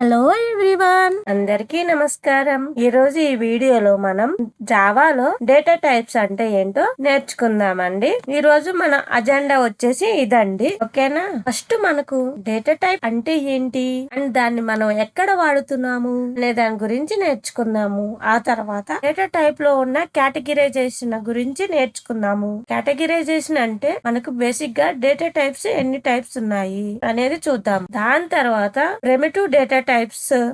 Hello everyone, అందరికీ నమస్కారం. ఈ రోజు ఈ వీడియోలో మనం జావాలో డేటా టైప్స్ అంటే ఏంటో నేర్చుకుందామండి. ఈ రోజు మన అజెండా వచ్చేసి ఇదండి, ఓకేనా? ఫస్ట్ మనకు డేటా టైప్ అంటే ఏంటి అండ్ దాన్ని మనం ఎక్కడ వాడుతున్నాము అనే దాని గురించి నేర్చుకుందాము. ఆ తర్వాత డేటా టైప్ లో ఉన్న కేటగిరైజేషన్ గురించి నేర్చుకుందాము. కేటగిరైజేషన్ అంటే మనకు బేసిక్ గా డేటా టైప్స్ ఎన్ని టైప్స్ ఉన్నాయి అనేది చూద్దాం. దాని తర్వాత ప్రిమిటివ్ డేటా టైప్స్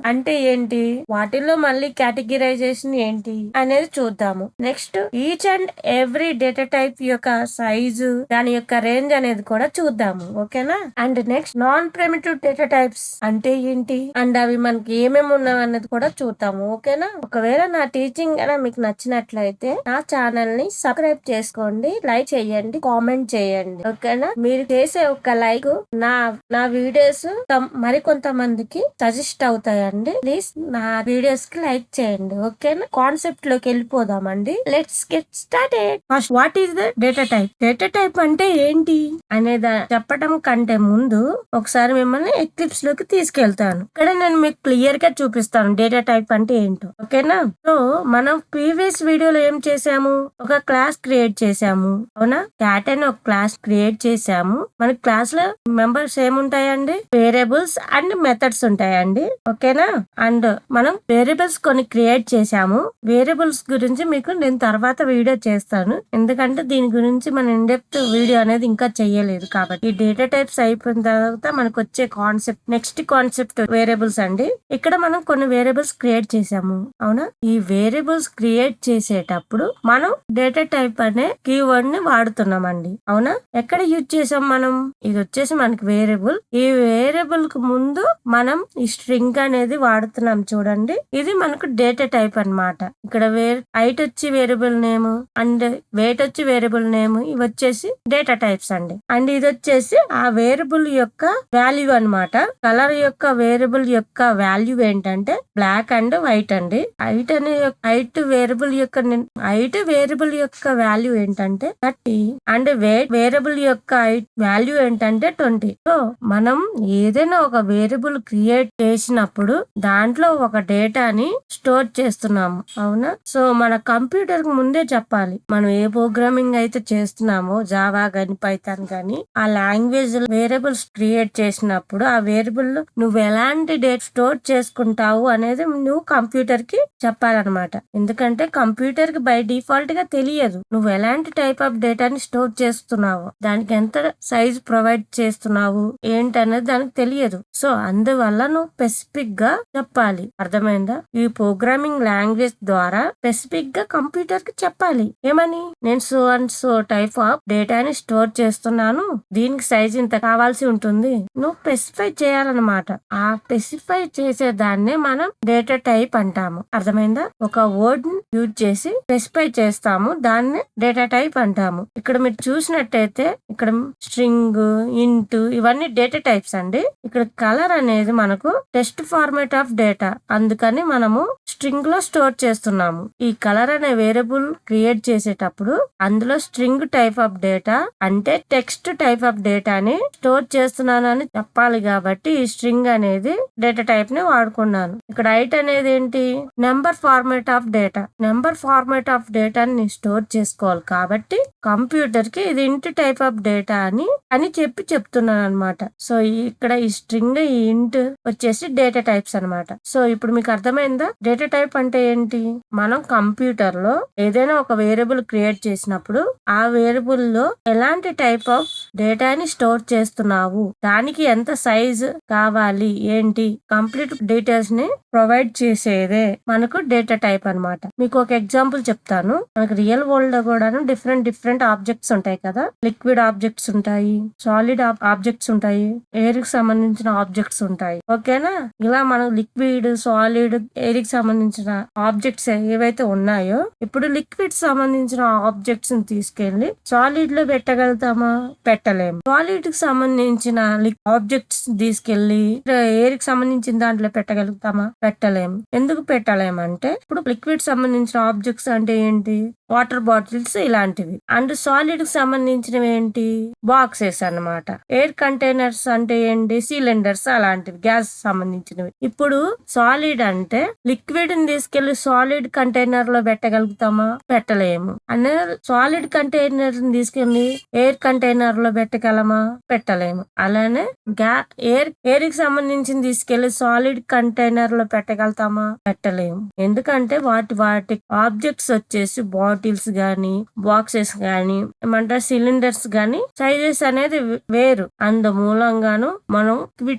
అంటే ఏంటి, వాటిల్లో మళ్ళీ కేటగిరైజేషన్ ఏంటి అనేది చూద్దాము. Next each and every data type యొక్క సైజు, దాని యొక్క రేంజ్ అనేది కూడా చూద్దాము, ఓకేనా? And next non primitive data types అంటే ఏంటి అండ్ అవి మనకి ఏమేమి ఉన్నావు అన్నది కూడా చూద్దాము, ఓకేనా? ఒకవేళ నా టీచింగ్ అయినా మీకు నచ్చినట్లయితే నా ఛానల్ ని సబ్స్క్రైబ్ చేసుకోండి, లైక్ చేయండి, కామెంట్ చేయండి, ఓకేనా? మీరు చేసే ఒక లైక్ నా నా వీడియోస్ మరికొంతమందికి సజెస్ట్ అవుతాయండి. ప్లీజ్ నా వీడియోస్ కి లైక్ చేయండి, ఓకేనా? కాన్సెప్ట్ లోకి వెళ్ళిపోదామండి. Let's get started. First what is the data type? Data type అంటే ఏంటి అనేది చెప్పడం కంటే ముందు ఒకసారి మిమ్మల్ని ఎక్లిప్స్ లోకి తీసుకెళ్తాను. ఇక్కడ నేను మీకు క్లియర్ గా చూపిస్తాను డేటా టైప్ అంటే ఏంటో, ఓకేనా? సో మనం ప్రీవియస్ వీడియోలో ఏం చేసాము, ఒక క్లాస్ క్రియేట్ చేసాము, అవునా? క్యాట్ అని ఒక క్లాస్ క్రియేట్ చేసాము. మన క్లాస్ లో మెంబర్స్ ఏముంటాయండి, వేరియబుల్స్ అండ్ మెథడ్స్ ఉంటాయండి, ఓకేనా? అండ్ మనం వేరియబుల్స్ కొన్ని క్రియేట్ చేసాము. వేరియబుల్స్ గురించి మీకు నేను తర్వాత వీడియో చేస్తాను, ఎందుకంటే దీని గురించి మన ఇన్ డెప్త్ వీడియో అనేది ఇంకా చెయ్యలేదు. కాబట్టి ఈ డేటా టైప్స్ అయిపోయిన తర్వాత మనకు వచ్చే కాన్సెప్ట్, నెక్స్ట్ కాన్సెప్ట్ వేరియబుల్స్ అండి. ఇక్కడ మనం కొన్ని వేరియబుల్స్ క్రియేట్ చేసాము, అవునా? ఈ వేరియబుల్స్ క్రియేట్ చేసేటప్పుడు మనం డేటా టైప్ అనే కీవర్డ్ ని వాడుతున్నామండి, అవునా? ఎక్కడ యూజ్ చేసాం మనం? ఇది వచ్చేసి మనకి వేరియబుల్. ఈ వేరియబుల్ కు ముందు మనం ఈ స్ట్రింగ్ అనేది వాడుతున్నాం చూడండి, ఇది మనకు డేటా టైప్ అన్నమాట. ఇక్కడ హైట్ వచ్చి వేరియబుల్ నేమ్ అండ్ వెయిట్ వచ్చి వేరియబుల్ నేమ్, ఇవి వచ్చేసి డేటా టైప్స్ అండి. అండ్ ఇది వచ్చేసి ఆ వేరియబుల్ యొక్క వాల్యూ అన్నమాట. కలర్ యొక్క వేరియబుల్ యొక్క వాల్యూ ఏంటంటే బ్లాక్ అండ్ వైట్ అండి. హైట్ వేరియబుల్ యొక్క వాల్యూ ఏంటంటే 30 అండ్ వెయిట్ వేరియబుల్ యొక్క వాల్యూ ఏంటంటే 20. సో మనం ఏదైనా ఒక వేరియబుల్ క్రియేట్ చేసినప్పుడు దాంట్లో ఒక డేటాని స్టోర్ చేస్తున్నాము, అవునా? సో మన కంప్యూటర్ కు ముందే చెప్పాలి మనం ఏ ప్రోగ్రామింగ్ అయితే చేస్తున్నామో, జావా గాని పైథాన్ గాని, ఆ లాంగ్వేజ్ వేరియబుల్స్ క్రియేట్ చేసినప్పుడు ఆ వేరియబుల్ నువ్వు ఎలాంటి డేటా స్టోర్ చేసుకుంటావు అనేది నువ్వు కంప్యూటర్ కి చెప్పాలన్నమాట. ఎందుకంటే కంప్యూటర్ కి బై డిఫాల్ట్ గా తెలియదు నువ్వు ఎలాంటి టైప్ ఆఫ్ డేటాని స్టోర్ చేస్తున్నావు, దానికి ఎంత సైజ్ ప్రొవైడ్ చేస్తున్నావు ఏంటనేది దానికి తెలియదు. సో అందువల్ల నువ్వు స్పెసిఫిక్ గా చెప్పాలి, అర్థమైందా? ఈ ప్రోగ్రామింగ్ లాంగ్వేజ్ ద్వారా స్పెసిఫిక్ గా కంప్యూటర్ కి చెప్పాలి ఏమని, నేను so and so type of డేటాని స్టోర్ చేస్తున్నాను, దీనికి సైజ్ ఇంత కావాల్సి ఉంటుంది, నువ్వు స్పెసిఫై చేయాలన్నమాట. ఆ స్పెసిఫై చేసే దాన్నే మనం డేటా టైప్ అంటాము, అర్థమైందా? ఒక వర్డ్ యూజ్ చేసి స్పెసిఫై చేస్తాము, దాన్ని డేటా టైప్ అంటాము. ఇక్కడ మీరు చూసినట్టయితే ఇక్కడ స్ట్రింగ్, ఇంట్ ఇవన్నీ డేటా టైప్స్ అండి. ఇక్కడ కలర్ అనేది మనకు టెక్స్ట్ ఫార్మాట్ ఆఫ్ డేటా, అందుకని మనము స్ట్రింగ్ లో స్టోర్ చేస్తున్నాము. ఈ కలర్ అనే వేరియబుల్ క్రియేట్ చేసేటప్పుడు అందులో స్ట్రింగ్ టైప్ ఆఫ్ డేటా అంటే టెక్స్ట్ టైప్ ఆఫ్ డేటాని స్టోర్ చేస్తున్నానని చెప్పాలి, కాబట్టి ఈ స్ట్రింగ్ అనేది డేటా టైప్ ని వాడుకున్నాను. ఇక్కడ హైట్ అనేది ఏంటి, number format of data. Number format of డేటాని స్టోర్ చేసుకోవాలి కాబట్టి కంప్యూటర్ కి ఇది ఇంట్ టైప్ ఆఫ్ డేటా అని చెప్తున్నాను అనమాట. సో ఇక్కడ ఈ స్ట్రింగ్, ఈ ఇంట్ వచ్చేసి డేటా టైప్స్ అన్నమాట. సో ఇప్పుడు మీకు అర్థమైందా డేటా టైప్ అంటే ఏంటి? మనం కంప్యూటర్ లో ఏదైనా ఒక వేరియబుల్ క్రియేట్ చేసినప్పుడు ఆ వేరియబుల్ లో ఎలాంటి టైప్ ఆఫ్ డేటాని స్టోర్ చేస్తున్నావు, దానికి ఎంత సైజ్ కావాలి ఏంటి, కంప్లీట్ డీటెయిల్స్ ని ప్రొవైడ్ చేసేదే మనకు డేటా టైప్ అన్నమాట. మీకు ఒక ఎగ్జాంపుల్ చెప్తాను. మనకు రియల్ వరల్డ్ లో కూడా డిఫరెంట్ ఆబ్జెక్ట్స్ ఉంటాయి కదా. లిక్విడ్ ఆబ్జెక్ట్స్ ఉంటాయి, సాలిడ్ ఆబ్జెక్ట్స్ ఉంటాయి, ఎయిర్ కి సంబంధించిన ఆబ్జెక్ట్స్ ఉంటాయి, ఓకేనా? ఇలా మనం లిక్విడ్, సాలిడ్, ఎయిర్ కి సంబంధించిన ఆబ్జెక్ట్స్ ఏవైతే ఉన్నాయో, ఇప్పుడు లిక్విడ్ సంబంధించిన ఆబ్జెక్ట్స్ ని తీసుకెళ్లి సాలిడ్ లో పెట్టగలుగుతామా? పెట్టలేము. సాలిడ్ కి సంబంధించిన ఆబ్జెక్ట్స్ తీసుకెళ్లి ఎయిర్ కి సంబంధించిన దాంట్లో పెట్టగలుగుతామా? పెట్టలేము. ఎందుకు పెట్టలేమంటే ఇప్పుడు లిక్విడ్ సంబంధించిన ఆబ్జెక్ట్స్ అంటే ఏంటి, వాటర్ బాటిల్స్ ఇలాంటివి. అండ్ సాలిడ్ కి సంబంధించినవి ఏంటి, బాక్సెస్ అన్నమాట. ఎయిర్ కంటైనర్స్ అంటే ఏంటి, సిలిండర్స్ అలాంటివి, గ్యాస్ సంబంధించినవి. ఇప్పుడు సాలిడ్ అంటే లిక్విడ్ ని తీసుకెళ్లి సాలిడ్ కంటైనర్ లో పెట్టగలుగుతామా, పెట్టలేము. అంటే సాలిడ్ కంటైనర్ ని తీసుకెళ్లి ఎయిర్ కంటైనర్ లో పెట్టగలమా, పెట్టలేము. అలానే ఎయిర్ కి సంబంధించిన తీసుకెళ్లి సాలిడ్ కంటైనర్ లో పెట్టగలుగుతామా, పెట్టలేము. ఎందుకంటే వాటి ఆబ్జెక్ట్స్ వచ్చేసి బాటిల్స్ గానీ, బాక్సెస్ గానీ, ఏమంటారు సిలిండర్స్ గానీ సైజెస్ అనేది వేరు. అందు మూలంగాను మనం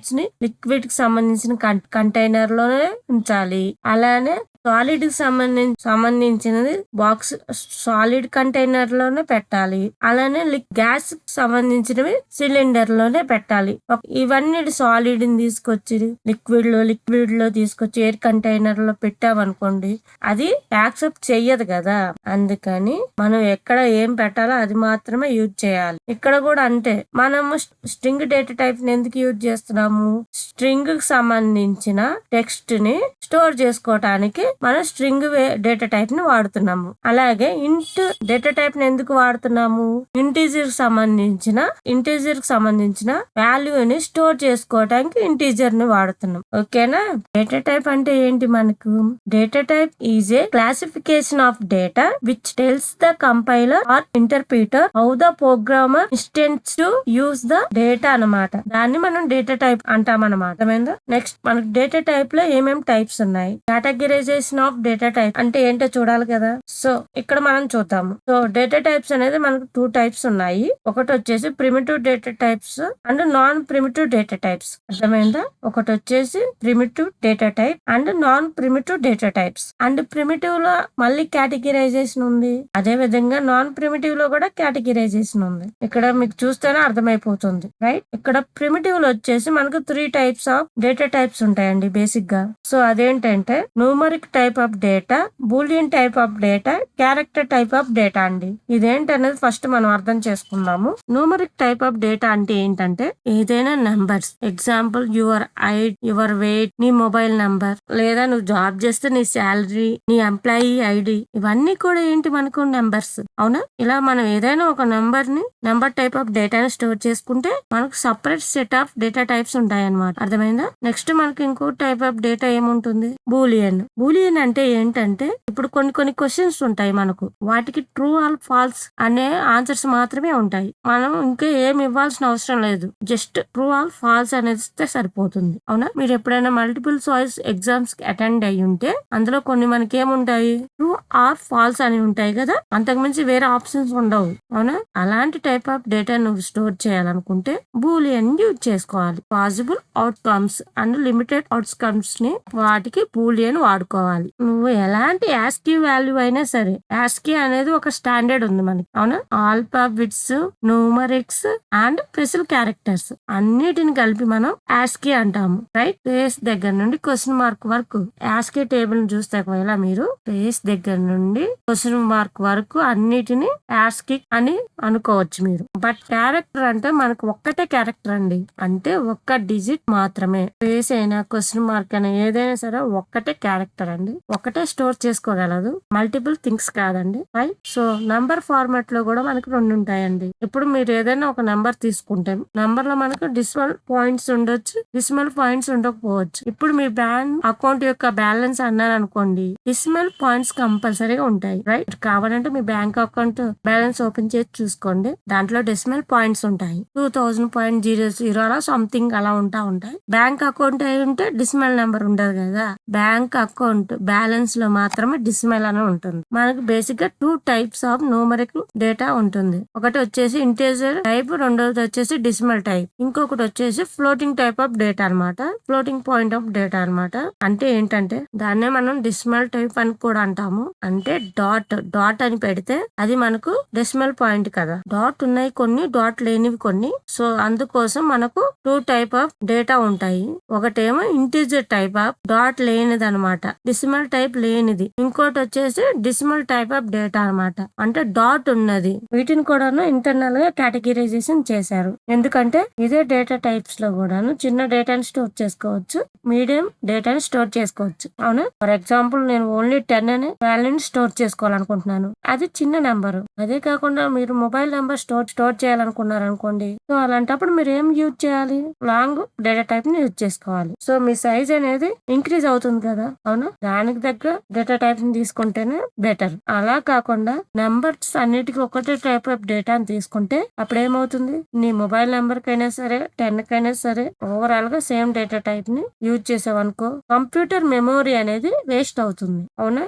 లిక్విడ్ కి సంబంధించిన కంటైనర్ లోనే ఉంచాలి. అలానే సాలిడ్ కి సంబంధించినది బాక్స్ సాలిడ్ కంటైనర్ లోనే పెట్టాలి. అలానే గ్యాస్ కి సంబంధించినవి సిలిండర్ లోనే పెట్టాలి. ఇవన్నీ సాలిడ్ ని తీసుకొచ్చి లిక్విడ్ లో తీసుకొచ్చి ఎయిర్ కంటైనర్ లో పెట్టామనుకోండి, అది యాక్సెప్ట్ చెయ్యదు కదా. అందుకని మనం ఎక్కడ ఏం పెట్టాలో అది మాత్రమే యూజ్ చేయాలి. ఇక్కడ కూడా అంతే. మనము స్ట్రింగ్ డేటా టైప్ ని ఎందుకు యూజ్ చేస్తున్నాము, స్ట్రింగ్ కి సంబంధించిన టెక్స్ట్ ని స్టోర్ చేసుకోవటానికి మనం స్ట్రింగ్ డేటా టైప్ ని వాడుతున్నాము. అలాగే ఇంట్ డేటా టైప్ ని ఎందుకు వాడుతున్నాము, ఇంటీజర్ కి సంబంధించిన వాల్యూని స్టోర్ చేసుకోవడానికి ఇంటీజర్ ని వాడుతున్నాం. ఓకేనా. డేటా టైప్ అంటే ఏంటి, మనకు data type is a classification of data which tells the compiler or interpreter how the programmer intends to use the data అన్నమాట. దాన్ని మనం డేటా టైప్ అంటాం అన్నమాట. నెక్స్ట్ మనకు డేటా టైప్ లో ఏమేమి టైప్స్ ఉన్నాయి, కేటగిరైజేషన్ ఆఫ్ డేటా టైప్ అంటే ఏంటో చూడాలి కదా. సో ఇక్కడ మనం చూద్దాము. సో డేటా టైప్స్ అనేది మనకు 2 టైప్స్ ఉన్నాయి. ఒకటి వచ్చేసి primitive data types and non primitive data types. అర్థమైందా. ఒకటి వచ్చేసి primitive data type and non primitive data types. And primitive లో మళ్ళీ కేటగిరైజేషన్ ఉంది, అదే విధంగా నాన్ ప్రిమిటివ్ లో కూడా కేటగిరైజేషన్ ఉంది. ఇక్కడ మీకు చూస్తేనే అర్థమైపోతుంది, రైట్. ఇక్కడ ప్రిమిటివ్ లో వచ్చేసి మనకు 3 టైప్స్ ఆఫ్ డేటా టైప్స్ ఉంటాయండి బేసిక్ గా. సో అదేంటంటే numeric type of data, Boolean type of data, character type of data అండి. ఇదేంటనేది ఫస్ట్ మనం అర్థం చేసుకుందాము. న్యూమరిక్ టైప్ ఆఫ్ డేటా అంటే ఏంటంటే ఏదైనా numbers, example your height, your weight, నీ మొబైల్ నంబర్, లేదా నువ్వు జాబ్ చేస్తే నీ శాలరీ, నీ ఎంప్లాయీ ఐడి, ఇవన్నీ కూడా ఏంటి మనకు నెంబర్స్. అవునా. ఇలా మనం ఏదైనా ఒక నెంబర్ టైప్ ఆఫ్ డేటాని స్టోర్ చేసుకుంటే మనకు separate set of data types ఉంటాయి అన్నమాట. అర్థమైందా. నెక్స్ట్ మనకి ఇంకో టైప్ ఆఫ్ డేటా ఏముంటుంది, బూలియన్ అంటే ఏంటంటే ఇప్పుడు కొన్ని క్వశ్చన్స్ ఉంటాయి మనకు, వాటికి ట్రూ ఆర్ ఫాల్స్ అనే ఆన్సర్స్ మాత్రమే ఉంటాయి. మనం ఇంకా ఏమి ఇవ్వాల్సిన అవసరం లేదు, జస్ట్ ట్రూ ఆర్ ఫాల్స్ అనేది ఇస్తే సరిపోతుంది. అవునా. మీరు ఎప్పుడైనా మల్టిపుల్ చాయిస్ ఎగ్జామ్స్ కి అటెండ్ అయ్యి ఉంటే అందులో కొన్ని మనకి ఏముంటాయి, ట్రూ ఆర్ ఫాల్స్ అని ఉంటాయి కదా, అంతకుమించి వేరే ఆప్షన్స్ ఉండవు. అవునా. అలాంటి టైప్ ఆఫ్ డేటా నువ్వు స్టోర్ చేయాలనుకుంటే బూలియన్ యూజ్ చేసుకోవాలి. Possible outcomes and limited outcomes ని వాటికి బూలియన్ వాడుకోవాలి. నువ్వు ఎలాంటి యాస్కీ వాల్యూ అయినా సరే, యాస్కీ అనేది ఒక స్టాండర్డ్ ఉంది మనకి. అవునా. Alphabets, numerics and special characters అన్నిటిని కలిపి మనం యాస్కీ అంటాము, రైట్. స్పేస్ దగ్గర నుండి క్వశ్చన్ మార్క్ వరకు యాస్కీ టేబుల్ ని చూస్తే ఒకవేళ మీరు స్పేస్ దగ్గర నుండి క్వశ్చన్ మార్క్ వరకు అన్నిటిని యాస్కీ అని అనుకోవచ్చు మీరు. బట్ క్యారెక్టర్ అంటే మనకు ఒక్కటే క్యారెక్టర్ అండి, అంటే ఒక్క డిజిట్ మాత్రమే. స్పేస్ అయినా క్వశ్చన్ మార్క్ అయినా ఏదైనా సరే ఒక్కటే క్యారెక్టర్ అండి, ఒకటే స్టోర్ చేసుకోగలదు, మల్టిపుల్ థింగ్స్ కాదండి, రైట్. సో నంబర్ ఫార్మాట్ లో కూడా మనకు 2 ఉంటాయండి. ఇప్పుడు మీరు ఏదైనా ఒక నంబర్ తీసుకుంటే నంబర్ లో మనకు డెసిమల్ పాయింట్స్ ఉండొచ్చు, డెసిమల్ పాయింట్స్ ఉండకపోవచ్చు. ఇప్పుడు మీ బ్యాంక్ అకౌంట్ యొక్క బ్యాలెన్స్ అన్నారు అనుకోండి, డెసిమల్ పాయింట్స్ కంపల్సరీగా ఉంటాయి, రైట్. కావాలంటే మీ బ్యాంక్ అకౌంట్ బ్యాలెన్స్ ఓపెన్ చేసి చూసుకోండి, దాంట్లో డెసిమల్ పాయింట్స్ ఉంటాయి. 2000.00 అలా సంథింగ్ అలా ఉంటాయి. బ్యాంక్ అకౌంట్ అయి ఉంటే డెసిమల్ నెంబర్ ఉండదు కదా. బ్యాంక్ అకౌంట్ బ్యాలెన్స్ లో మాత్రమే డెసిమల్ అని ఉంటుంది. మనకు బేసిక్ గా 2 టైప్స్ ఆఫ్ న్యూమరిక్ డేటా ఉంటుంది. ఒకటి వచ్చేసి ఇంటీజర్ టైప్, రెండోది వచ్చేసి డెసిమల్ టైప్, ఇంకొకటి వచ్చేసి ఫ్లోటింగ్ టైప్ ఆఫ్ డేటా అన్నమాట, ఫ్లోటింగ్ పాయింట్ ఆఫ్ డేటా అన్నమాట. అంటే ఏంటంటే దాన్నే మనం డెసిమల్ టైప్ అని కూడా అంటాము. అంటే డాట్ అని పెడితే అది మనకు డెసిమల్ పాయింట్ కదా. డాట్ ఉన్నాయి కొన్ని, డాట్ లేనివి కొన్ని. సో అందుకోసం మనకు 2 టైప్ ఆఫ్ డేటా ఉంటాయి. ఒకటేమో ఇంటీజర్ టైప్ ఆఫ్ డాట్ లేనిది అనమాట, డెసిమల్ టైప్ లేనిది. ఇంకోటి వచ్చేసి డెసిమల్ టైప్ ఆఫ్ డేటా అన్నమాట. అంటే డాట్ ఉన్నది. వీటిని కూడాను ఇంటర్నల్ గా కేటగిరైజేషన్ చేశారు. ఎందుకంటే ఇదే డేటా టైప్స్ లో కూడాను చిన్న డేటాని స్టోర్ చేసుకోవచ్చు, మీడియం డేటాని స్టోర్ చేసుకోవచ్చు. అవునా? ఫర్ ఎగ్జాంపుల్ నేను ఓన్లీ 10 అనే వాల్యూని స్టోర్ చేసుకోవాలనుకుంటున్నాను. అది చిన్న నెంబర్. అదే కాకుండా మీరు మొబైల్ నెంబర్ స్టోర్ చేయాలనుకున్నారు అనుకోండి. సో అలాంటప్పుడు మీరు ఏం యూజ్ చేయాలి? లాంగ్ డేటా టైప్ ని యూజ్ చేసుకోవాలి. సో మీ సైజ్ అనేది ఇంక్రీజ్ అవుతుంది కదా. అవునా? దానికి దగ్గర డేటా టైప్ ని తీసుకుంటేనే బెటర్. అలా కాకుండా నెంబర్స్ అన్నిటికీ ఒకటే టైప్ ఆఫ్ డేటాని తీసుకుంటే అప్పుడు ఏమవుతుంది? నీ మొబైల్ నెంబర్ కైనా సరే 10 కైనా సరే ఓవరాల్ గా సేమ్ డేటా టైప్ ని యూజ్ చేసావనుకో కంప్యూటర్ మెమొరీ అనేది వేస్ట్ అవుతుంది. అవునా?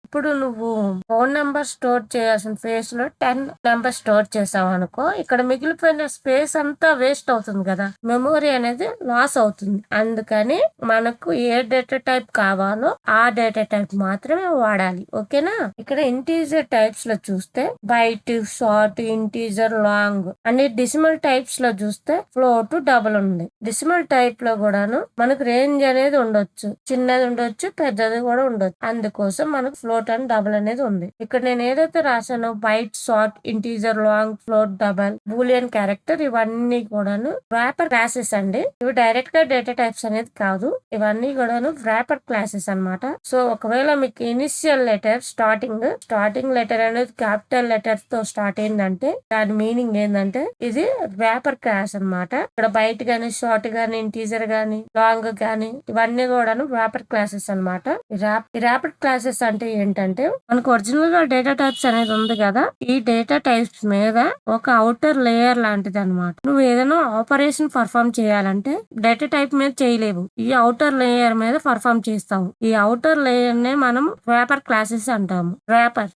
ఇప్పుడు నువ్వు ఫోన్ నెంబర్ స్టోర్ చేయాల్సిన ఫేస్ లో 10 నెంబర్ స్టోర్ చేసావు అనుకో, ఇక్కడ మిగిలిపోయిన స్పేస్ అంతా వేస్ట్ అవుతుంది కదా, మెమొరీ అనేది లాస్ అవుతుంది. అందుకని మనకు ఏ డేటా టైప్ కావాలో ఆ డేటా టైప్ మాత్రమే వాడాలి. ఓకేనా? ఇక్కడ ఇంటీజర్ టైప్స్ లో చూస్తే బైట్, షార్ట్, ఇంటీజర్, లాంగ్ అన్ని డెసిమల్ టైప్స్ లో చూస్తే ఫ్లోట్, డబుల్ ఉంది. డెసిమల్ టైప్ లో కూడాను మనకు రేంజ్ అనేది ఉండొచ్చు, చిన్నది ఉండొచ్చు, పెద్దది కూడా ఉండొచ్చు. అందుకోసం మనకు ఫ్లోట్ అండ్ డబుల్ అనేది ఉంది. ఇక్కడ నేను ఏదైతే రాశానో byte, short, integer, long, float, double, boolean character ఇవన్నీ కూడాను వ్రాపర్ క్లాసెస్ అండి. ఇవి డైరెక్ట్ గా డేటా టైప్స్ అనేది కాదు. ఇవన్నీ కూడాను వ్రాపర్ క్లాసెస్ అన్నమాట. సో ఒకవేళ మీకు ఇనిషియల్ లెటర్ స్టార్టింగ్ లెటర్ అనేది క్యాపిటల్ లెటర్స్ తో స్టార్ట్ అయిందంటే దాని మీనింగ్ ఏంటంటే ఇది వ్రాపర్ క్లాస్ అన్నమాట. ఇక్కడ బైట్ గానీ, షార్ట్ గానీ, ఇంటీజర్ గానీ, లాంగ్ గానీ ఇవన్నీ కూడాను వ్రాపర్ క్లాసెస్ అన్నమాట. ఈ వ్రాపర్ క్లాసెస్ అంటే ఏంటంటే మనకు ఒరిజినల్ గా డేటా టైప్స్ అనేది ఉంది కదా, ఈ డేటా టైప్స్ మీద ఒక అవుటర్ లేయర్ లాంటిది అన్నమాట. నువ్వు ఏదైనా ఆపరేషన్ పర్ఫామ్ చేయాలంటే డేటా టైప్ మీద చేయలేవు, ఈ అవుటర్ లేయర్ మీద పర్ఫామ్ చేస్తావు. ఈ అవుటర్ లేయర్ నే మనం వ్రాపర్ క్లాసెస్ అంటాము.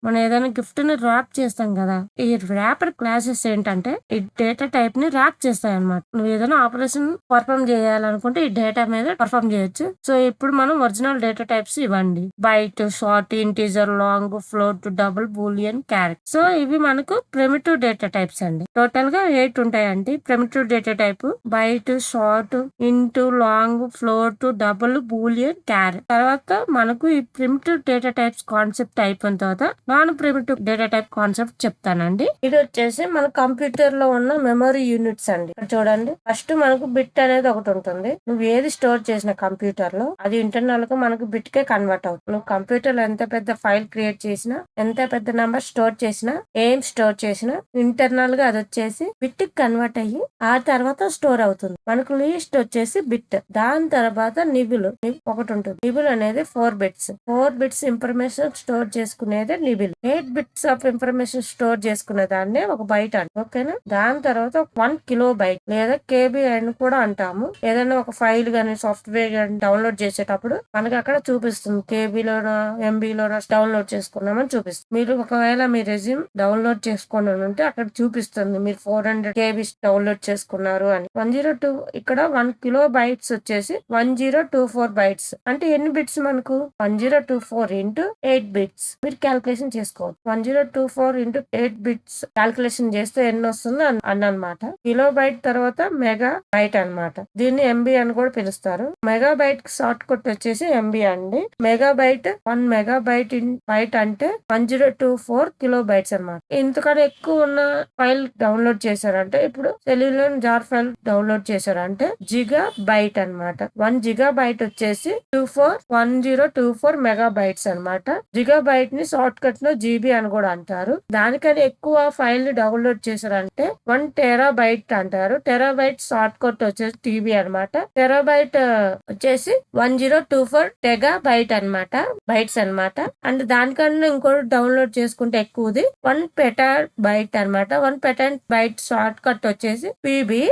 మనం ఏదైనా గిఫ్ట్ ని ర్యాప్ చేస్తాం కదా, ఈ వ్రాపర్ క్లాసెస్ ఏంటంటే ఈ డేటా టైప్ ని ర్యాప్ చేస్తాయి అన్నమాట. నువ్వు ఏదైనా ఆపరేషన్ పర్ఫామ్ చేయాలనుకుంటే ఈ డేటా మీద పర్ఫామ్ చేయొచ్చు. సో ఇప్పుడు మనం ఒరిజినల్ డేటా టైప్స్ ఇవ్వండి: byte, short, integer, long, float, double, boolean, character. So ఇవి మనకు ప్రిమిటివ్ డేటా టైప్స్ అండి. టోటల్ గా 8 ఉంటాయండి primitive data type: byte, short, int, long, float, double, boolean, character. తర్వాత మనకు ఈ ప్రిమిటివ్ డేటా టైప్స్ కాన్సెప్ట్ అయిపోయిన తర్వాత non primitive data type concept చెప్తానండి. ఇది వచ్చేసి మన కంప్యూటర్ లో ఉన్న మెమరీ యూనిట్స్ అండి. ఇక్కడ చూడండి, ఫస్ట్ మనకు బిట్ అనేది ఒకటి ఉంటుంది. నువ్వు ఏది స్టోర్ చేసిన కంప్యూటర్ లో అది ఇంటర్నల్ గా మనకు బిట్ కే కన్వర్ట్ అవుతుంది. నువ్వు కంప్యూటర్ లో ఎంత పెద్ద ఫైల్ క్రియేట్ చేసినా, ఎంత పెద్ద నెంబర్ స్టోర్ చేసినా, ఏం స్టోర్ చేసినా ఇంటర్నల్ గా అది వచ్చేసి బిట్ కి కన్వర్ట్ అయ్యి ఆ తర్వాత స్టోర్ అవుతుంది. మనకు లీస్ట్ వచ్చేసి బిట్. దాని తర్వాత నిబుల్ ఒకటి ఉంటుంది. నిబుల్ అనేది 4 బిట్స్ ఇన్ఫర్మేషన్ స్టోర్ చేసుకునేదే nibble. 8 bits of information store చేసుకునే దాన్నే ఒక బైట్ అంట. ఓకేనా? దాని తర్వాత 1 కిలో బైట్ లేదా కేబీ అని కూడా అంటాము. ఏదైనా ఒక ఫైల్ గానీ, సాఫ్ట్వేర్ గానీ డౌన్లోడ్ చేసేటప్పుడు మనకి అక్కడ చూపిస్తుంది కేబీలోనా, ఎంబీలోనా డౌన్లోడ్ చేసుకున్నామని చూపిస్తుంది. మీరు ఒకవేళ మీ రెజ్యూమ్ డౌన్లోడ్ చేసుకోండి ఉంటే అక్కడ చూపిస్తుంది మీరు 400 కేబీ డౌన్లోడ్ చేసుకున్నారు అని. 102 ఇక్కడ 1 కిలో బైట్స్ వచ్చేసి 1024 బైట్స్. అంటే ఎన్ని బిట్స్ మనకు? 1024 ఇంటూ 8 బిట్స్. మీరు క్యాల్కులేషన్ చేసుకోవచ్చు. 1024 ఇంటూ 8 బిట్స్ క్యాల్కులేషన్ చేస్తే ఎన్ని వస్తుందో అన్నమాట. కిలో బైట్ తర్వాత మెగా బైట్ అన్నమాట. దీన్ని ఎంబీ అని కూడా పిలుస్తారు. మెగా బైట్ షార్ట్ కట్ వచ్చేసి ఎంబీ అండి. మెగా బైట్ 1 మెగా బైట్ అంటే 1024 కిలో బైట్స్ అన్నమాట. ఇంతకన్నా ఎక్కువ ఉన్న ఫైల్ డౌన్లోడ్ చేశారంటే, ఇప్పుడు సెల్యులర్ జార్ ఫైల్ డౌన్లోడ్ చేశారంటే జిగా బైట్ అన్నమాట. 1 జిగా బైట్ వచ్చేసి 1024 మెగా బైట్స్ అన్నమాట. జిగా బైట్ ని షార్ట్ కట్ లో జీబీ అని కూడా అంటారు. దానికన్నా ఎక్కువ ఫైల్ ని డౌన్లోడ్ చేశారంటే 1 టెరాబైట్ అంటారు. టెరాబైట్ షార్ట్ కట్ వచ్చేసి టీబీ అన్నమాట. టెరాబైట్ వచ్చేసి 1024 టెగా బైట్ అన్నమాట, బైట్స్ అన్నమాట. అండ్ దానికన్నా ఇంకోటి డౌన్లోడ్ చేసుకుంటే ఎక్కువది 1 పెటా బైట్ అన్నమాట. 1 పెటా బైట్ షార్ట్ కట్ వచ్చేసి పీబీ.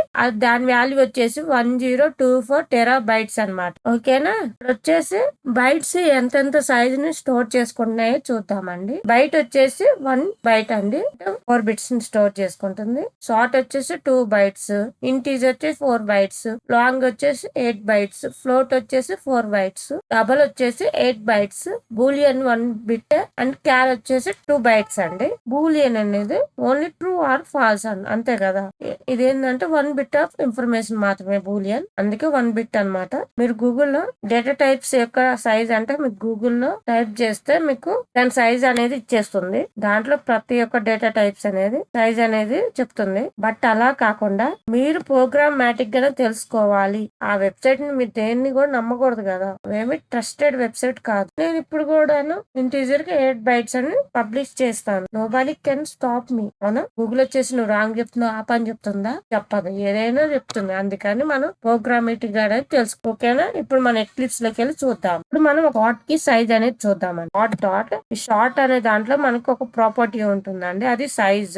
దాని వాల్యూ వచ్చేసి 1024 టెరాబైట్స్ అన్నమాట. ఓకేనా? ఇప్పుడు వచ్చేసి బైట్స్ ఎంతెంత సైజ్ ని స్టోర్ చేసుకుంటున్నాయో చూద్దామండి. బైట్ వచ్చేసి 1 బైట్ అండి, 4 బిట్స్ ని స్టోర్ చేసుకుంటుంది. షార్ట్ వచ్చేసి 2 బైట్స్, ఇంటీజర్ వచ్చేసి 4 బైట్స్, లాంగ్ వచ్చేసి 8 బైట్స్, ఫ్లోట్ వచ్చేసి 4 బైట్స్, డబల్ వచ్చేసి 8 బైట్స్, బూలియన్ 1 బిట్ అండ్ క్యార్ వచ్చేసి 2 బైట్స్ అండి. బూలియన్ అనేది ఓన్లీ ట్రూ ఆర్ ఫాల్స్ అంతే కదా. ఇదేంటంటే 1 బిట్ ఆఫ్ ఇన్ఫర్మేషన్ మాత్రమే బూలియన్, అందుకే 1 బిట్ అన్నమాట. మీరు గూగుల్లో డేటా టైప్స్ యొక్క సైజ్ సైజ్ అంటే మీకు గూగుల్లో టైప్ చేస్తే మీకు దాని సైజ్ అనేది ఇచ్చేస్తుంది. దాంట్లో ప్రతి ఒక్క డేటా టైప్స్ అనేది సైజ్ అనేది చెప్తుంది. బట్ అలా కాకుండా మీరు ప్రోగ్రామాటిక్ గా తెలుసుకోవాలి. ఆ వెబ్సైట్ ని మీరు దేన్ని కూడా నమ్మకూడదు కదా, ఏమి ట్రస్టెడ్ వెబ్సైట్ కాదు. నేను ఇప్పుడు కూడాను ఇంటీజర్ గా 8 bytes అని పబ్లిష్ చేస్తాను. Nobody can stop me. అవునా, గూగుల్ వచ్చేసి నువ్వు రాంగ్ చెప్తున్నావు ఆ పని చెప్తుందా? చెప్పదు, ఏదైనా చెప్తుంది. అందుకని మనం ప్రోగ్రామేటిక్ గా అనేది తెలుసుకో. ఓకేనా, ఇప్పుడు మన ఎక్లిప్స్ లోకి వెళ్ళి చూద్దాం. ఇప్పుడు మనం ఒక డాట్ కి సైజ్ అనేది చూద్దామండి. డాట్ ఈ షార్ట్ అనే దాంట్లో మనకు ఒక ప్రాపర్టీ ఉంటుందండి, అది సైజ్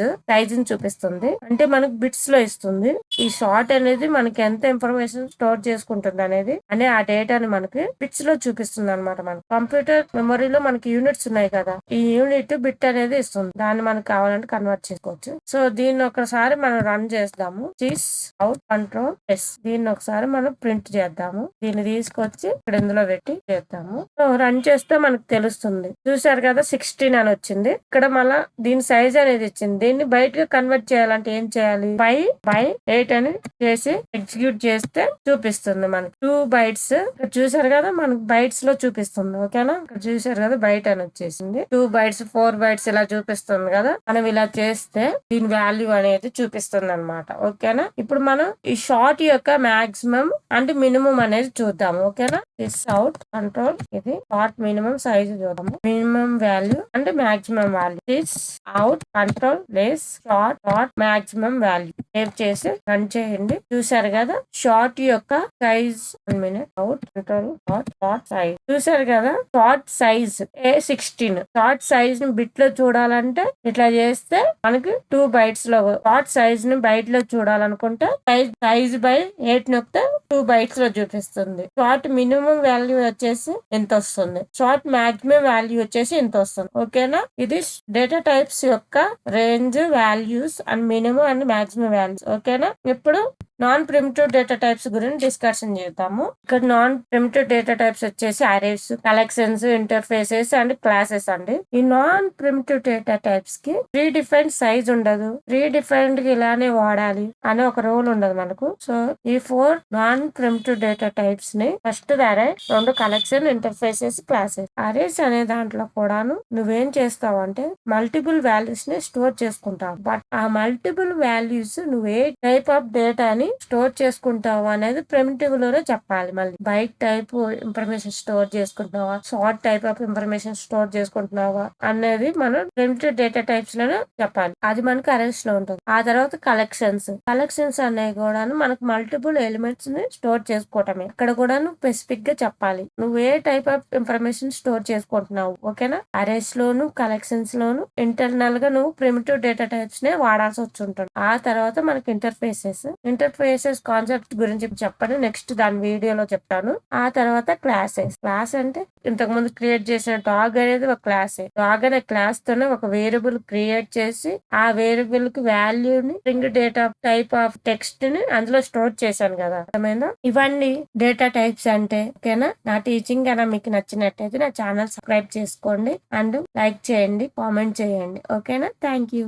ని చూపిస్తుంది. అంటే మనకు బిట్స్ లో ఇస్తుంది. ఈ షార్ట్ అనేది మనకి ఎంత ఇన్ఫర్మేషన్ స్టోర్ చేసుకుంటుంది అనేది ఆ డేటాని మనకి బిట్స్ లో చూపిస్తుంది అనమాట. మన కంప్యూటర్ మెమొరీలో మనకి యూనిట్స్ ఉన్నాయి కదా, ఈ యూనిట్ బిట్ అనేది ఇస్తుంది. దాన్ని మనకు కావాలంటే కన్వర్ట్ చేసుకోవచ్చు. సో దీన్ని ఒకసారి మనం రన్ చేద్దాము. Sys out control S. దీన్ని ఒకసారి మనం ప్రింట్ చేద్దాము. దీన్ని తీసుకొచ్చి ఇక్కడ ఇందులో పెట్టి చేద్దాము. సో రన్ చేస్తే మనకు తెలుస్తుంది. చూసారు కదా 16 అని వచ్చింది. ఇక్కడ మళ్ళా దీని సైజ్ అనేది ఇచ్చింది. దీన్ని బయటకు కన్వర్ట్ చేయాలంటే ఏం చేయాలి? 5/8 అని చేసి ఎగ్జిక్యూట్ చేస్తే చూపిస్తుంది మనకి 2 bytes. ఇక్కడ చూసారు కదా మనకు బైట్స్ లో చూపిస్తుంది. ఓకేనా, ఇక్కడ చూసారు కదా బైట్ అని వచ్చేసింది. 2 bytes 4 bytes ఇలా చూపిస్తుంది కదా. మనం ఇలా చేస్తే దీని వాల్యూ అనేది చూపిస్తుంది అనమాట. ఓకేనా, ఇప్పుడు మనం ఈ షార్ట్ యొక్క మాక్సిమం అండ్ మినిమం అనేది చూద్దాము. ఓకేనా, దిస్ అవుట్ కంట్రోల్ ఇది షార్ట్ మినిమం సైజ్ చూద్దాము. Minimum value and maximum value. This out control less short maximum value. Save చేసి రన్ చేయండి. చూసారు కదా షార్ట్ యొక్క size. 1 minute out control short size. చూసారు కదా short size A16. Short size ని బిట్ లో చూడాలంటే ఇట్లా చేస్తే మనకి 2 bytes లో, షార్ట్ సైజ్ ని బైట్ లో చూడాలనుకుంటే సైజ్ బై 8 నొక్కితే 2 bytes లో చూపిస్తుంది. షార్ట్ మినిమం వాల్యూ వచ్చేసి ఎంత వస్తుంది, షార్ట్ మాక్సిమం వాల్యూ వచ్చేసి ఎంత వస్తుంది. ఓకేనా, ఇది డేటా టైప్స్ యొక్క range values and minimum and maximum values. ఓకేనా, ఇప్పుడు నాన్ ప్రిమిటివ్ డేటా టైప్స్ గురించి డిస్కషన్ చేద్దాము. ఇక్కడ నాన్ ప్రిమిటివ్ డేటా టైప్స్ వచ్చేసి arrays, collections, interfaces and classes అండి. ఈ నాన్ ప్రిమిటివ్ డేటా టైప్స్ కి ప్రీ డిఫైన్డ్ సైజ్ ఉండదు. ప్రీ డిఫైన్డ్ గా ఇలానే వాడాలి అనే ఒక రూల్ ఉండదు మనకు. సో ఈ 4 నాన్ ప్రిమిటివ్ డేటా టైప్స్ ని ఫస్ట్ అరే, 2 కలెక్షన్, ఇంటర్ఫేసెస్, క్లాసెస్. అరేస్ అనే దాంట్లో కూడాను నువ్వేం చేస్తావు అంటే మల్టిపుల్ వాల్యూస్ ని స్టోర్ చేసుకుంటావు. బట్ ఆ మల్టిపుల్ వాల్యూస్ నువ్వు ఏ టైప్ ఆఫ్ డేటాని స్టోర్ చేసుకుంటావు అనేది ప్రిమిటివ్ లోనే చెప్పాలి. మళ్ళీ బైట్ టైప్ ఇన్ఫర్మేషన్ స్టోర్ చేసుకుంటున్నావా, short type of information store చేసుకుంటున్నావా అనేది మనం ప్రిమిటివ్ డేటా టైప్స్ లోనే చెప్పాలి. అది మనకు అరేస్ లో ఉంటుంది. ఆ తర్వాత కలెక్షన్స్ అనేవి కూడా మనకు మల్టిపుల్ ఎలిమెంట్స్ ని స్టోర్ చేసుకోవటమే. ఇక్కడ కూడా స్పెసిఫిక్ గా చెప్పాలి నువ్వు ఏ టైప్ ఆఫ్ ఇన్ఫర్మేషన్ స్టోర్ చేసుకుంటున్నావు. ఓకేనా, అరేస్ లోను కలెక్షన్స్ లోను ఇంటర్నల్ గా నువ్వు ప్రిమిటివ్ డేటా టైప్స్ నే వాడాల్సి వచ్చి ఉంటుంది. ఆ తర్వాత మనకి ఇంటర్ఫేసెస్ కాన్సెప్ట్ గురించి చెప్పను, నెక్స్ట్ దాని వీడియోలో చెప్తాను. ఆ తర్వాత క్లాస్ అంటే ఇంతకు ముందు క్రియేట్ చేసిన డాగ్ అనేది ఒక క్లాసే. డాగ్ అనే క్లాస్ తోనే ఒక వేరియబుల్ క్రియేట్ చేసి ఆ వేరియబుల్ కి వాల్యూని string data type of text ని అందులో స్టోర్ చేశాను కదా. అర్థమైందా? ఇవన్నీ డేటా టైప్స్ అంటే. ఓకేనా, నా టీచింగ్ కన్నా మీకు నచ్చినట్టయితే నా ఛానల్ సబ్స్క్రైబ్ చేసుకోండి అండ్ లైక్ చేయండి, కామెంట్ చేయండి. ఓకేనా, థ్యాంక్ యూ.